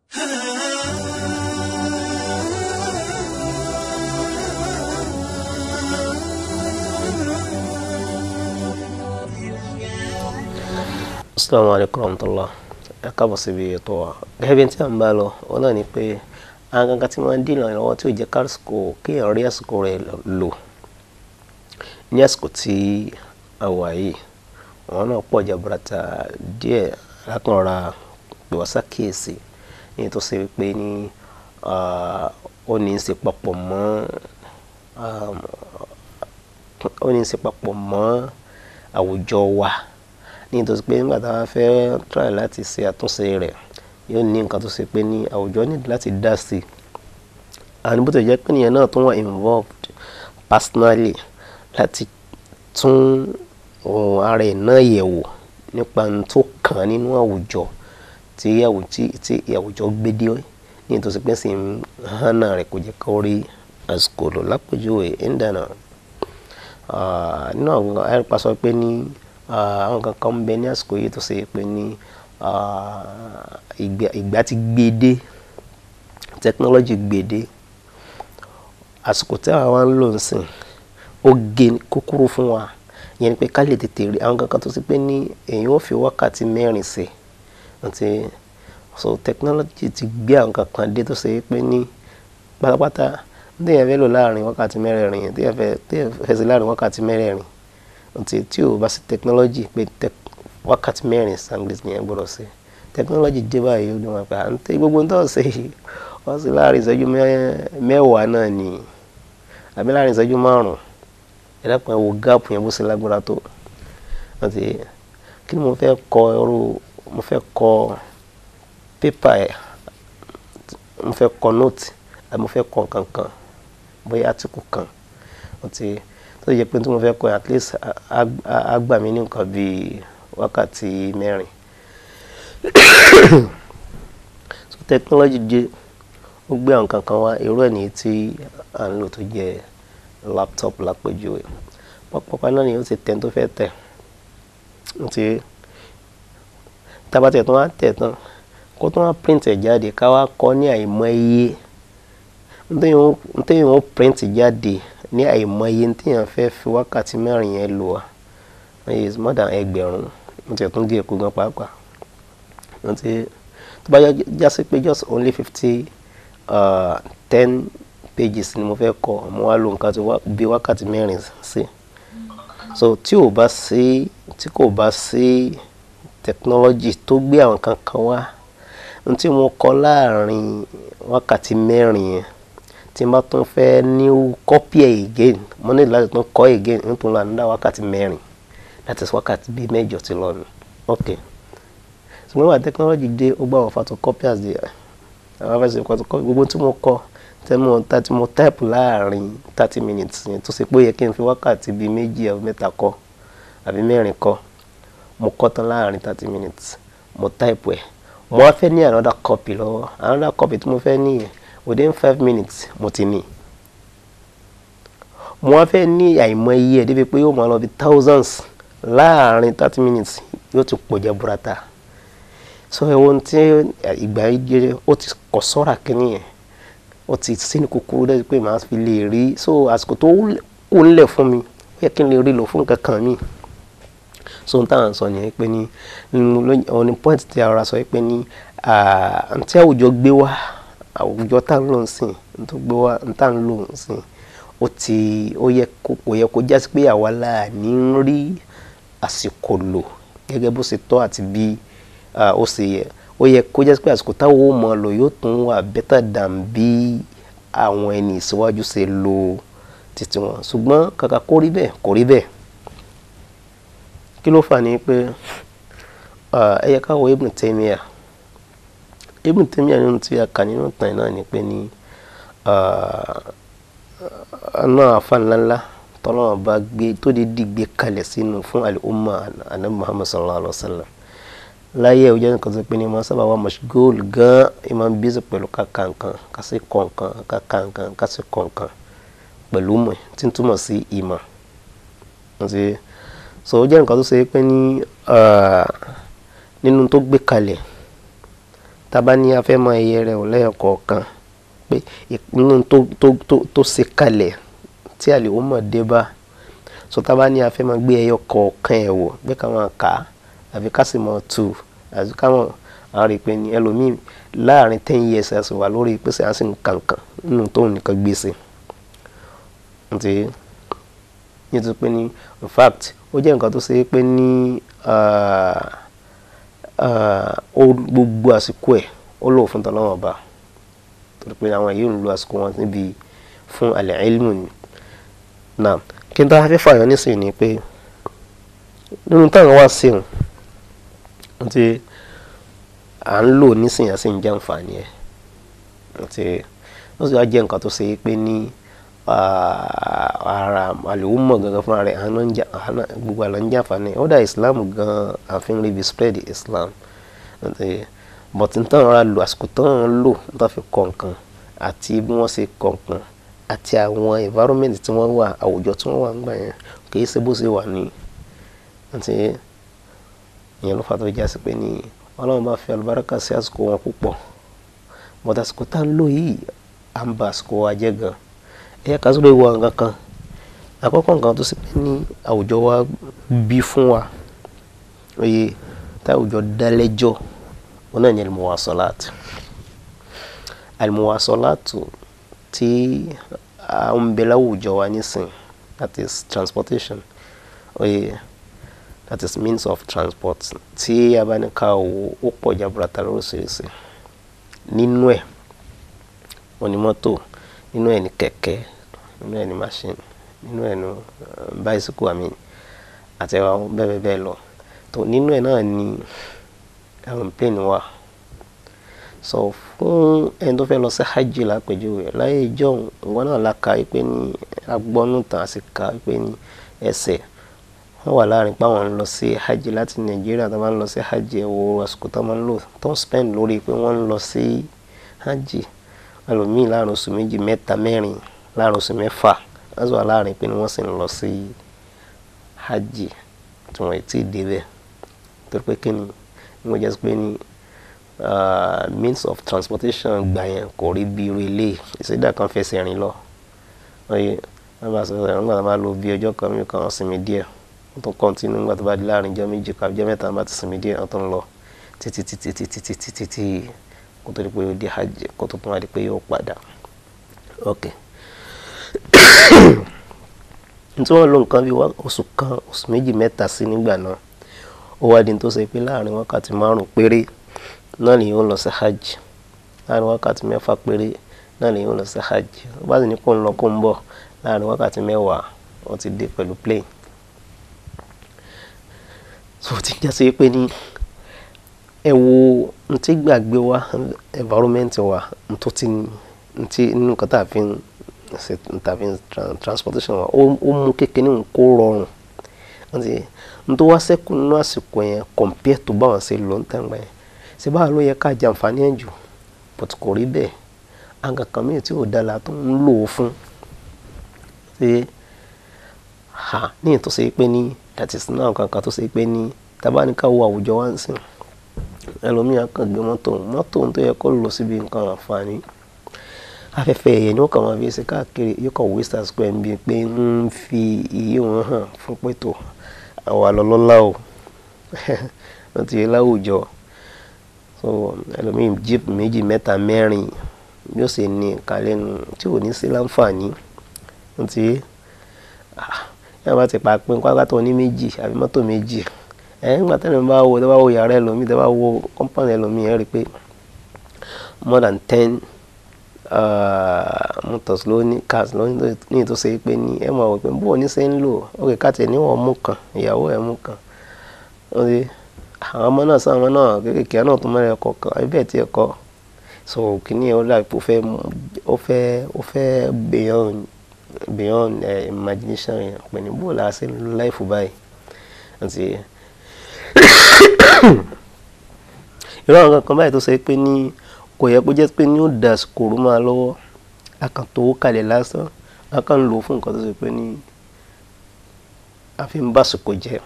Assalamu alaikum warahmatullah. Káàbọ̀ síbi ètò wa. Gẹ́gẹ́ bí tí a ń bá lọ, ó náà ni pé àwọn kankan tí wọ́n ń dìnà lọ́wọ́ tí ó jẹ́ kásìkò kéèyàn rí àsìkò rẹ̀ lò ní àsìkò tí a wà yìí. Àwọn náà pọ̀ jaburata díẹ̀ lákànra pè wá ṣàkíyèsí ní tó ṣe wípé ní ó ní í ṣe papọ̀ mọ́ àwùjọ wa. Ní tó ṣe pé nígbà tá a fẹ́ try láti ṣe àtúnṣe rẹ̀ yóò ní nǹkan tó ṣe pé ní àwùjọ ní láti dá sí. Àní bó ti jẹ́ pé nìyẹn náà tó wà involved personally láti tún ara ẹ̀ náà yẹ̀wò nípa ohun tó kàn nínú àwùjọ tí àwùjọ gbé dé ní tó ṣe pé sì ń hànà rẹ̀ kò jẹ́ kó rí àsìkò lò lápèjúwe ìdáná. Nínú àwọn àìrípa sọ pé ní àwọn kankan ń bẹ ní àsìkò yìí tó ṣe pé ní ìgbà ti gbé dé, technology gbé dé, àsìkò tí àwa ń lò ń sìn ó gé kúkúrú fún wa. Ìyẹn ni pé ká lè tètè rí àwọn kankan tó ṣe pé ní èèyàn ó fi wákàtí 4 ṣe. So technology ti gbé àwọn kankan dé tó ṣe pé ní pátápátá ní èèyàn fẹ́ lò láàrin wákàtí 4 yẹn, tí èèyàn fẹ́ ṣe láàrin wákàtí 4 tí ò bá sí technology pé wákàtí 4 sanglis ni ẹ gbọ́dọ̀ ṣe. Technology dé báyìí ó ní wọn pé à ń tẹ gbogbo tó ṣe wọ́n sì láàrin ìṣẹ́jú 10 náà ni àbí láàrin ìṣẹ́jú 5. Ẹ dákun ẹ wo gap yẹn bó ṣe lágbára tó. Kí ni mo fẹ́ kọ paper ẹ̀, mo fẹ́ kọ note àbí mo fẹ́ kọ kankan bóyá article kan tó yẹ pé tí mo fẹ́ kọ at least á gbà mí ní nǹkan bí wákàtí 4. So technology jẹ́ ó gbé àwọn kankan wá irú ẹ̀ ní tí à ń lò tó jẹ́ laptop lápèjúwe. Pọ́pọ́pọ́ náà ni ó ti tẹ̀ tó fẹ́ tẹ̀. Tábàtẹ̀ tó wá tẹ̀ tán kó tó wá print ẹ̀ jáde ká wá kọ́ ní àìmọye ntẹ́yìn ó print jáde ní àìmọye téèyàn fẹ́ fi wákàtí 4 yẹn lò wá. Is more than 1000. Mo ti tún gé èkó gan pàápàá. Tó bá já sí pé just only 10 pages ni mo fẹ́ kọ, mo wá lo nǹkan tó bí wákàtí 4 sí. So tí kò bá sí technology tó gbé àwọn kankan wá, ohun tí mo kọ láàrin wákàtí 4 yẹn tí n bá tún fẹ́ new copy again, mo ní láti tún kọ again nítorí àná wákàtí 4. That is wákàtí bí 8 ti lọ ni. Okay. So when technology dé ó gbà àwọn photocopiers dé. Àwọn afẹ́sẹ̀ photocopy gbogbo tí mo kọ tí mo type láàrin 30 minutes yẹn tó ṣe pé ó yẹ kí n fi wákàtí bí 2 àbí 3 kọ àbí 4 kọ, mo kọ tán láàrin 30 minutes, mo type ẹ̀. Mo wá fẹ́ ní another copy lọ́wọ́. Another copy tí mo fẹ́ ní yẹn within 5 minutes mo ti ní. Mo wá fẹ́ ní àìmọye ẹ̀ débi pé yóò máa lọ bí thousands láàrin 30 minutes yóò ti pọ̀ jaburata. So ẹ̀wọ̀n tí ìgbà yìí jẹ́ ó ti kọ̀ sọ́ra kínní yẹn, ó ti sínú kúkúrú dẹ́bi pé màá fi lè rí. So àsìkò tó kù ńlẹ̀ fún mi ó yẹ kí n lè rí lò fún nǹkan kan mi. So n táwọn sọ nìyẹn pé ní ọ̀nì point tí ara sọ pé ní tí àwùjọ gbé wá, àwùjọ tá ń lò ń sìn tó gbé wá tá ń lò ń sìn ó yẹ kó jásí pé àwa là ní rí àsìkò lò gẹ́gẹ́ bó ṣe tọ́ àti bí ó ṣe yẹ. Ó yẹ kó jásí pé àsìkò táwọn ò mọ̀ lò yóò tún wà better than bí àwọn ẹni ìṣíwájú ṣe lò títí wọn. Ṣùgbọ́n kàkà kó rí bẹ́ẹ̀. Kí ló fà ní pé ẹ yẹ ká wo Ibn Taymiyyah nínú tí a kà nínú ìtàn náà ni pé ní náà àfàànláńlá tọ́lọ́wọ́n bá gbé tó dédé gbé kalẹ̀ sínú fún al-umma Ànábì Muhammad sallallahu alaihi wasallam. Láyé ọjọ́ nǹkan tó pé ní wọ́n sábà wà mashgul gan ìmọ̀ bíṣẹ̀ pẹ̀lú kàkàǹkan kásì kọ̀ǹkan kàkàǹkan kásì kọ̀ǹkan pẹ̀lú mọ̀ tí ń túmọ̀ sí ìmọ̀. So ó jẹ́ nǹkan tó ṣe pé ní nínú tó gbé kalẹ̀ tá bá ní a fẹ́ mọ iye rẹ̀ ò lẹ́ẹ̀kọ̀ọ̀kan pé inú tó ṣe kalẹ̀ tí àlè ó mọ̀ dé bá so tá bá ní a fẹ́ mọ gbé ẹyọ kọ̀ọ̀kan ẹ̀ wò pé ká máa kà á àbí ká sì mọ̀ tù àti ká mọ̀ àwọn rí pé ní ẹlòmíì láàrin 10 years ẹ̀sìn wà lórí pèsè àti nǹkankan nínú tóun nìkan gbèsè ǹtí nítorí pé ní in fact ó jẹ́ nǹkan tó ṣe pé ní gbogbo àsìkò ẹ̀ ó lò fún tọ́lọ́wọ́n ọba torí pé àwọn yìí ń lo àsìkò wọn níbi fún al-ilmu ni náà kí n tó fẹ́ fààyàn nísìnyí ni pé nínú táwọn wá sí òun tí à ń lò nísìnyí àti ń jẹ́ àǹfààní ẹ̀ tí ó sì wá jẹ́ nǹkan tó ṣe pé ní ara àlèwúmọ̀ gangan fúnra rẹ̀ gbogbo àlọ́ ń jẹ́ àǹfààní ó dà Islam gan àfihàn ríbi spread Islam but n tán ra lo àsìkò tán lò n tán fi kọ nǹkan àti bí wọ́n ṣe kọ nǹkan àti àwọn environment tí wọ́n wà àwùjọ tí wọ́n wà ńgbà yẹn kì í ṣe bó ṣe wà ní àti ìyẹn ló fà tó já sí pé ní Ọlọ́run bá fi àlùbáríkà sí àsìkò wọn púpọ̀ but àsìkò tá ń lò yìí à ń ba àsìkò wa jẹ́ gan ẹ̀yà ká sórí ìwọ nǹkan kan àkọ́kọ́ nǹkan tó sì pé ní àwùjọ wa bí fún wa oye tá àwùjọ dá lẹ́jọ́ wọn náà ní al-muwasalat tí a ń bẹ láwùjọ wa nísìn that is transportation oye that is means of transport tí a bá ní ká wo ó pọ̀ jaburata lóríṣiríṣi nínú ẹ̀ wọ́n ní mọ́tò nínú ẹ̀ ní kẹ̀kẹ́ nínú ẹ̀ ní machine nínú ẹ̀ ní bicycle àmì àti àwọn bẹ́ẹ̀ lọ tó nínú ẹ̀ náà ní aeroplane wà so fún ẹni tó fẹ́ lọ sí hajj lápèjúwe láyé ìjọ ìwọ náà la ka pé ní agbọ́nú tàn àti ka pé ní ẹsẹ̀ wọ́n wà láàrin páwọn ń lọ sí hajj láti Nàìjíríà tó máa ń lọ sí hajj ẹ̀wọ̀ àsìkò tó máa ń lò tó ń spend lórí pé wọ́n ń lọ sí hajj ẹlòmíì láàrin oṣù 2, 3, 4 láàrin oṣù 6 láti wà láàrin pé ní wọ́n sì ń lọ sí hajj tí wọ́n ti débẹ̀ torí pé kí ni wọ́n jẹ́ pé ní means of transportation gbà yẹn kò rí bí irú ilé ìṣẹ́dá kan fẹsẹ̀ rìn lọ oye wọ́n bá sọ ẹ̀rọ nígbà tó bá lò bí ọjọ́ kan mi kan sinmi díẹ̀ wọ́n tún kọ́ntínú nígbà tó bá di láàrin ọjọ́ 2 kan ọjọ́ 3 bá ti sinmi díẹ̀ wọ́n tún lọ títí kó tó di pé ó di hajj kó tó tún wá di pé yóò padà ok tí wọ́n lo nǹkan bí oṣù kan oṣù 2, 3 sí nígbà náà ó wá di tó ṣe pé láàrin wákàtí 5 péré náà lè yóò lọ sí hajj láàrin wákàtí 6 péré náà lè yóò lọ sí hajj ó bá sì ní kó ń lọ kó ń bọ̀ láàrin wákàtí 10 ó ti dé pẹ̀lú plane so ti já sí pé ní ẹ wo n tí gbàgbé wa environment wa n tó ti nínú nǹkan tá a fi ń ṣe transportation wa ó mú kékeré ní kó rọrùn n tó wá sẹ́kù nínú àsìkò yẹn compare tó báwọn ṣe lò ń tẹ̀gbà yẹn ṣe báwa ló yẹ ká jàǹfààní ẹ̀ jù but kò rí bẹ́ẹ̀ àǹkà kan mìíràn tí ò dára tó ń lò ó fún ṣe ní ètò ṣe pé ní that is náà kankan tó ṣe pé ní tabaníkà wo àwùjọ wa ń sìn ẹlòmíràn kan gbé mọ́tò tó yẹ kó lọ síbi nǹkan àǹfààní afẹ́fẹ́ ẹ̀yẹ ni ó kàn máa fi ṣe káàkiri yóò kàn waste as pé ń bí pé ń fi iye wọn hàn fún pẹ̀tọ́ àwọn àlọ́lọ́lá o wọ́n ti yẹ láwùjọ so ẹlòmíràn jeep 2, 3, 4 yóò ṣe ní nǹkan lẹ́nu tí ò ní sí láǹfààní wọ́n ti yẹ yàrá bá ti pa pín kwakátọ̀ ní 2 àbí mọ́tò 2 nígbà tẹ́lẹ̀ bá wo yàrá ẹlòmíì tẹ́ bá wo compound ẹlòmíì ẹ̀ rí pé more than 10 motors ló ní cars ló ní tó ṣe pé ní ẹ máa wò pé bó ní ṣe ń lò ókè káàtì níwọ̀n mú kan ìyàwó ẹ̀ mú kan àwọn ọmọ náà sáwọn ọmọ náà kéékèèké náà tó mẹ́rin ẹ̀kọ́ kan àbí bẹ́ẹ̀ tí ẹ kọ́ so kìíní ẹ̀ ó dà pé ó fẹ́ beyond imagination yẹn pé ní bó la ṣe ń lo láìfù báyìí àti irú àwọn kan báyìí tó ṣe pé ní kò yẹ kó jẹ́ pé ní ó da kòrò máa lọ́wọ́ akàntó kalẹ̀ lásán akàn lò fún nǹkan tó ṣe pé ní a fi ń bá àsìkò jẹ́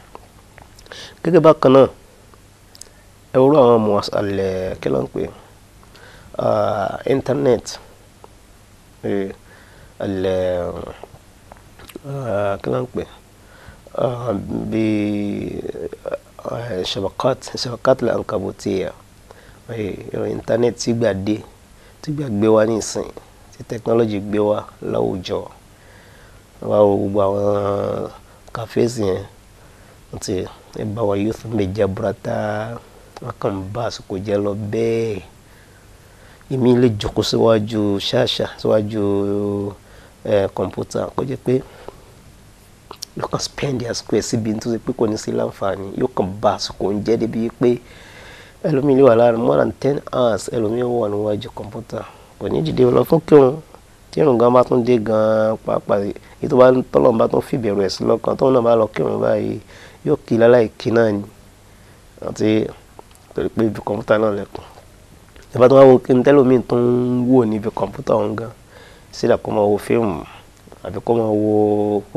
gẹ́gẹ́ bákan náà ẹ̀rọ àwọn ọmọ alẹ́ kí ló ń pè internet كلام بشبكات العنكبوتية internet tí gbé wá nísìn tí technology gbé wá láwùjọ wá gbogbo àwọn cafes yẹn tí bá wa youth media burata wọ́n kàn bá àsìkò jẹ́ lọ bẹ́ẹ̀ ìmí lè jókòó síwájú ṣáṣá síwájú kọ̀mpútà kó jẹ́ pé yóò kàn spend their square síbi tó ṣe pé kò ní sí láǹfààní yóò kàn bá àsìkò ń jẹ́ débi pé ẹlòmíì lè wà láàrin more than 10 hours ẹlòmíì wà níwájú kọ̀mpútà kò ní dìde lọ fún kírun tí irun gan bá tún dé gan pàápàá èyí tó bá tọ́lọ́run bá tún fìbẹ̀rù ẹ̀ sí lọ́kàn tóun náà bá lọ kírun báyìí yóò kí láláì kí náà ni àti pẹ̀lú pé ibi kọ̀mpútà náà lẹ́kùn ìbá tó wá wo kí n tẹ́lòmíì tó ń wò níbi kọ̀mpútà ọ̀hún gan sídà kó máa wo fíìmù àbí kó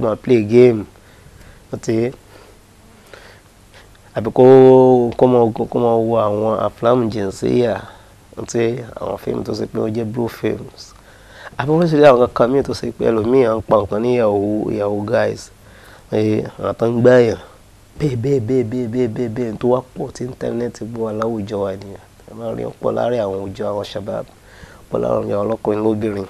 máa play game àti àbí kó máa wo àwọn aflam jinsiya àti àwọn fíìmù tó ṣe pé ó jẹ́ blue films àbí wọ́n ṣe àwọn kankan míì tó ṣe pé ẹlòmíì à ń pa nǹkan ní ìyàwó guys àwọn tó ń gbáyàn bẹ́ẹ̀ tó wá pọ̀ tí íńtánẹ́ẹ̀tì gbọ́ aláwùjọ wa nìyẹn ẹ máa rí ọ̀pọ̀ láàrin àwọn òjò àwọn shabab ọ̀pọ̀ láàrin àwọn ọlọ́kùnrin lóbìnrin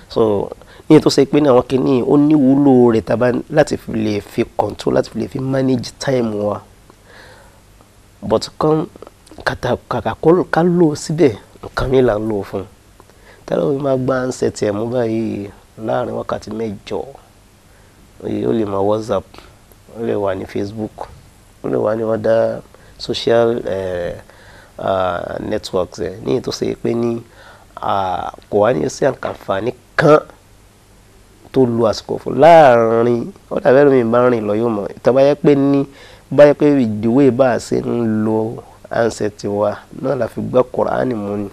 so ní tó ṣe pé ní àwọn kìíní ó níwúlò rẹ̀ tàbá láti fi lè fi control láti fi lè fi manage time wa but kàkà ká lò síbẹ̀ nǹkan mi là ń lò fún tẹ́lẹ̀ mi máa gbá ń ṣẹ̀tì ẹ̀ mú báyìí láàrin wákàtí 8 ó lè máa WhatsApp ó lè wà ní Facebook ó lè wà ní other social networks ní tó ṣe pé ní kò wá ní sí àǹfààní kan tó lu àsìkò fún láàrin ó dàbí ẹlòmíì bá rìn lọ yóò mọ̀ ìtọ́ bá yẹ pé ìdíwé bá a ṣe ń lo handset wa náà la fi gbọ́ Kùránì mú ni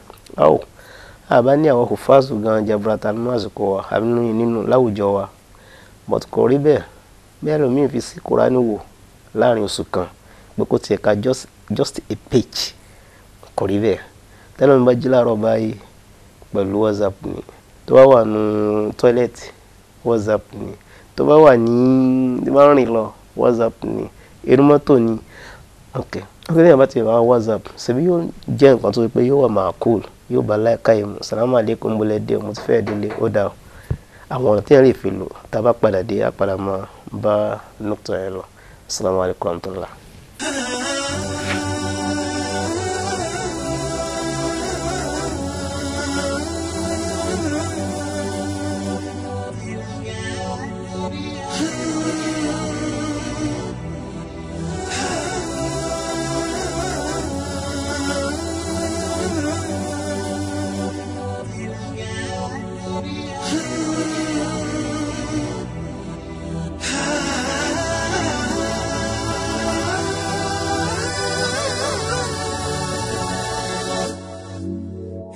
àbá ní àwọn hùfáàsù gan jaburata nínú àsìkò wa àbí nínú láwùjọ wa but kò rí bẹ́ẹ̀ bí ẹlòmíì fi sí Kùránì wò láàrin oṣù kan pé kó tiẹ̀ ka just a page kò rí bẹ́ẹ̀ tẹ́lẹ̀ mi bá jí láàárọ̀ báyìí pẹ̀lú WhatsApp ni tó bá wà ní tọ́ílẹ̀tì WhatsApp ni tó bá wà ní tó bá rìn lọ WhatsApp ni inú mọ́tò ni ok ní àbá ti wà WhatsApp ṣebí yóò jẹ́ nǹkan tó pé yóò wà máa cool yóò bá láìka ìmọ̀ salamu alaikum bọ́lẹ̀ dé mo ti fẹ́ délé ó dà àwọn ọ̀nà tí wọ́n lè fi lò tá a bá padà dé á padà máa bá nọ́tọ̀ ẹ lọ assalamu alaikum warahmatullah.